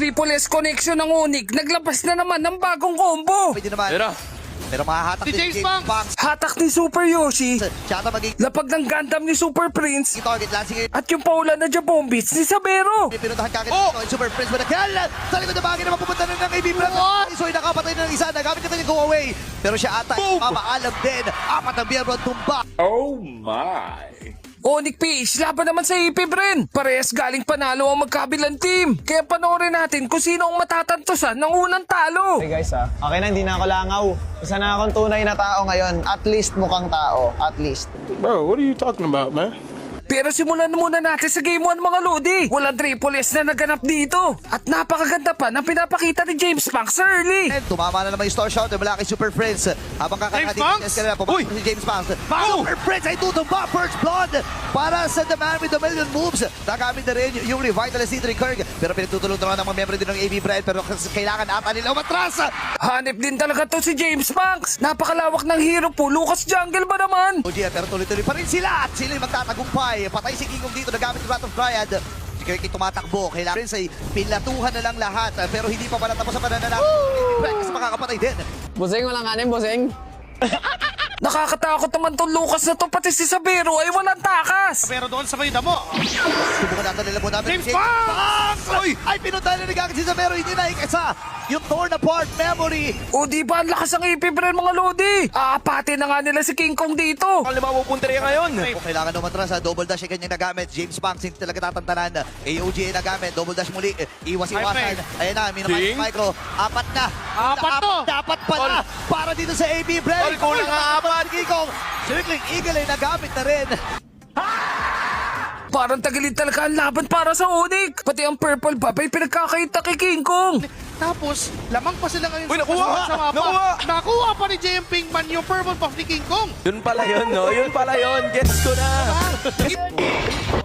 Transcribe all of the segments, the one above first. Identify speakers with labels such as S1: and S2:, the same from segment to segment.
S1: Triple S connection ng Onyx. Naglabas na naman ng bagong combo.
S2: Pwede naman. Pero mahahatak
S3: Si
S2: din
S3: James Banks.
S1: Hatak ni Super Yoshi.
S2: Tsaka magiging
S1: Lapag ng Gundam ni Super Prince.
S2: target lansing
S1: At yung paulan na Jabombits ni Sabero.
S2: pinuntahan kagad ito. Super Prince with a kill. Sa likod na bagay naman pupunta na ng AB Brad. So nakapatay na ng isa. Nagamit niya yung go away. Pero siya ata mamaalam din. Apat ang biyero ang tumba.
S4: Oh my.
S1: Onyx PH, laban naman sa AP Bren. Parehas galing panalo ang magkabilang team. Kaya panoorin natin kung sino ang matatantosan ng unang talo.
S5: Hey guys okay na, hindi na ako langaw. Isa na akong tunay na tao ngayon. At least mukhang tao. At least.
S4: Bro, what are you talking about, man?
S1: Pero simulan muna natin sa Game 1 mga Lodi. Walang Triple S na naganap dito. At napakaganda pa ng pinapakita ni James Banks early.
S2: And tumama na naman yung star shot mula kay Super Prince. Habang
S3: James
S2: kakakadikit
S3: Banks?
S2: kanila, pumasok si James Banks. Super Prince ay tutumba. First blood para sa The Man with a Million Moves. Nagamit na rin yung Revitalize ni Kirk. Pero pinagtutulong na ng mga member din ng AB Brand. Pero kailangan ata nila umatras.
S1: Hanip din talaga to si James Banks. Napakalawak ng hero po. Lucas Jungle ba naman?
S2: Pero tuloy-tuloy pa rin sila. At sila yung magtatagumpay. Patay si King Kong dito. Nagamit yung Wrath of Dryad. Si Kirky tumatakbo. Kailangan Prince ay pinatuhan na lang lahat. Pero hindi pa pala tapos sa pananalap. Kasi makakapatay din.
S5: Busing, walang kanin, busing.
S1: Nakakatakot naman tong Lucas na to. Pati si Sabero ay walang takas.
S3: Pero doon sa may damo.
S2: Subukan natin nila muna.
S3: James Banks!
S2: Oy! Ay, pinuntahan na nagagad si Sabero. Hindi na ikasa. Yung torn apart memory.
S1: O di ba ang lakas ng AP Bren mga Lodi? Aapatin na nga nila si King Kong dito.
S4: Ang lima pupunta rin ngayon.
S2: Kung kailangan umatras, double dash ay kanyang nagamit. James Banks hindi talaga tatantanan. AOG ay nagamit. Double dash muli. Iwas-iwasan. Ayan na, minamay
S4: King?
S2: micro. Apat na.
S3: Apat to.
S2: Dapat pala. Para dito sa AB Brand.
S4: Tol, kulang nga apat.
S2: Kikong. Circling Eagle ay nagamit na rin.
S1: Parang tagilid talaga ang laban para sa Onyx. Pati ang Purple Buff ay pinagkakaita kay King Kong.
S3: Tapos, lamang pa sila ngayon
S4: Uy, nakuha!
S3: sa mapa.
S4: Nakuha!
S3: Nakuha pa ni JM Pinkman yung purple buff ni King Kong.
S4: Yun pala yun, no? Yun pala yun. Gets ko na.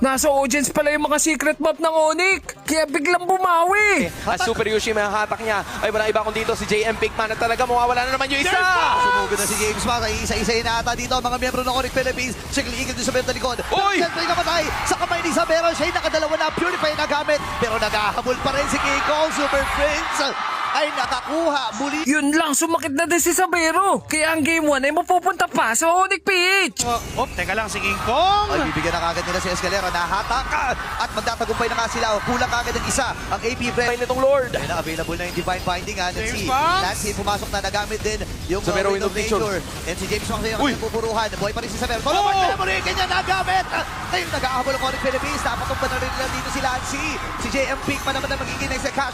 S1: Nasa audience pala yung mga secret buff ng Onyx. Kaya biglang bumawi.
S4: Ang Super Yoshi may hatak niya. Ay, wala iba kung dito si JM Pinkman at talaga mawawala na naman yung isa.
S2: Sumugod na si James Banks. Ay isa-isa na ata dito ang mga miyembro ng Onyx Philippines. Circling Eagle din sa benta likod.
S4: Uy!
S2: Siyempre namatay sa kamay ni Sabero. Siya ay nakadalawa na. Purify nagamit. Pero naghahabol pa rin si Kiko. Super Prince ay nakakuha muli.
S1: Yun lang, sumakit na din si Sabero. Kaya ang Game 1 ay mapupunta pa sa Onyx PH.
S3: Teka lang si King Kong.
S2: Ay, bibigyan na kagad nila si Escalera. Nahatak at magtatagumpay na nga sila. Kulang kagad ng isa. Ang AP Brand.
S4: Ay, nitong Lord.
S2: Ayun na, available na yung Divine Binding.
S3: James
S2: Si
S3: Banks.
S2: Nancy pumasok na nagamit din yung
S4: Sabero
S2: Wind of
S4: Wind of Nature.
S2: Nature. And si James Banks ay
S4: Uy!
S2: ang pupuruhan. Buhay pa rin si Sabero. Tono oh! Memory, kanya nagamit. Ngayon nag-ahabol ang Onyx Philippines. Napatumpa na rin nila dito si Lancy. Si JM Pinkman naman na magiging next na cash.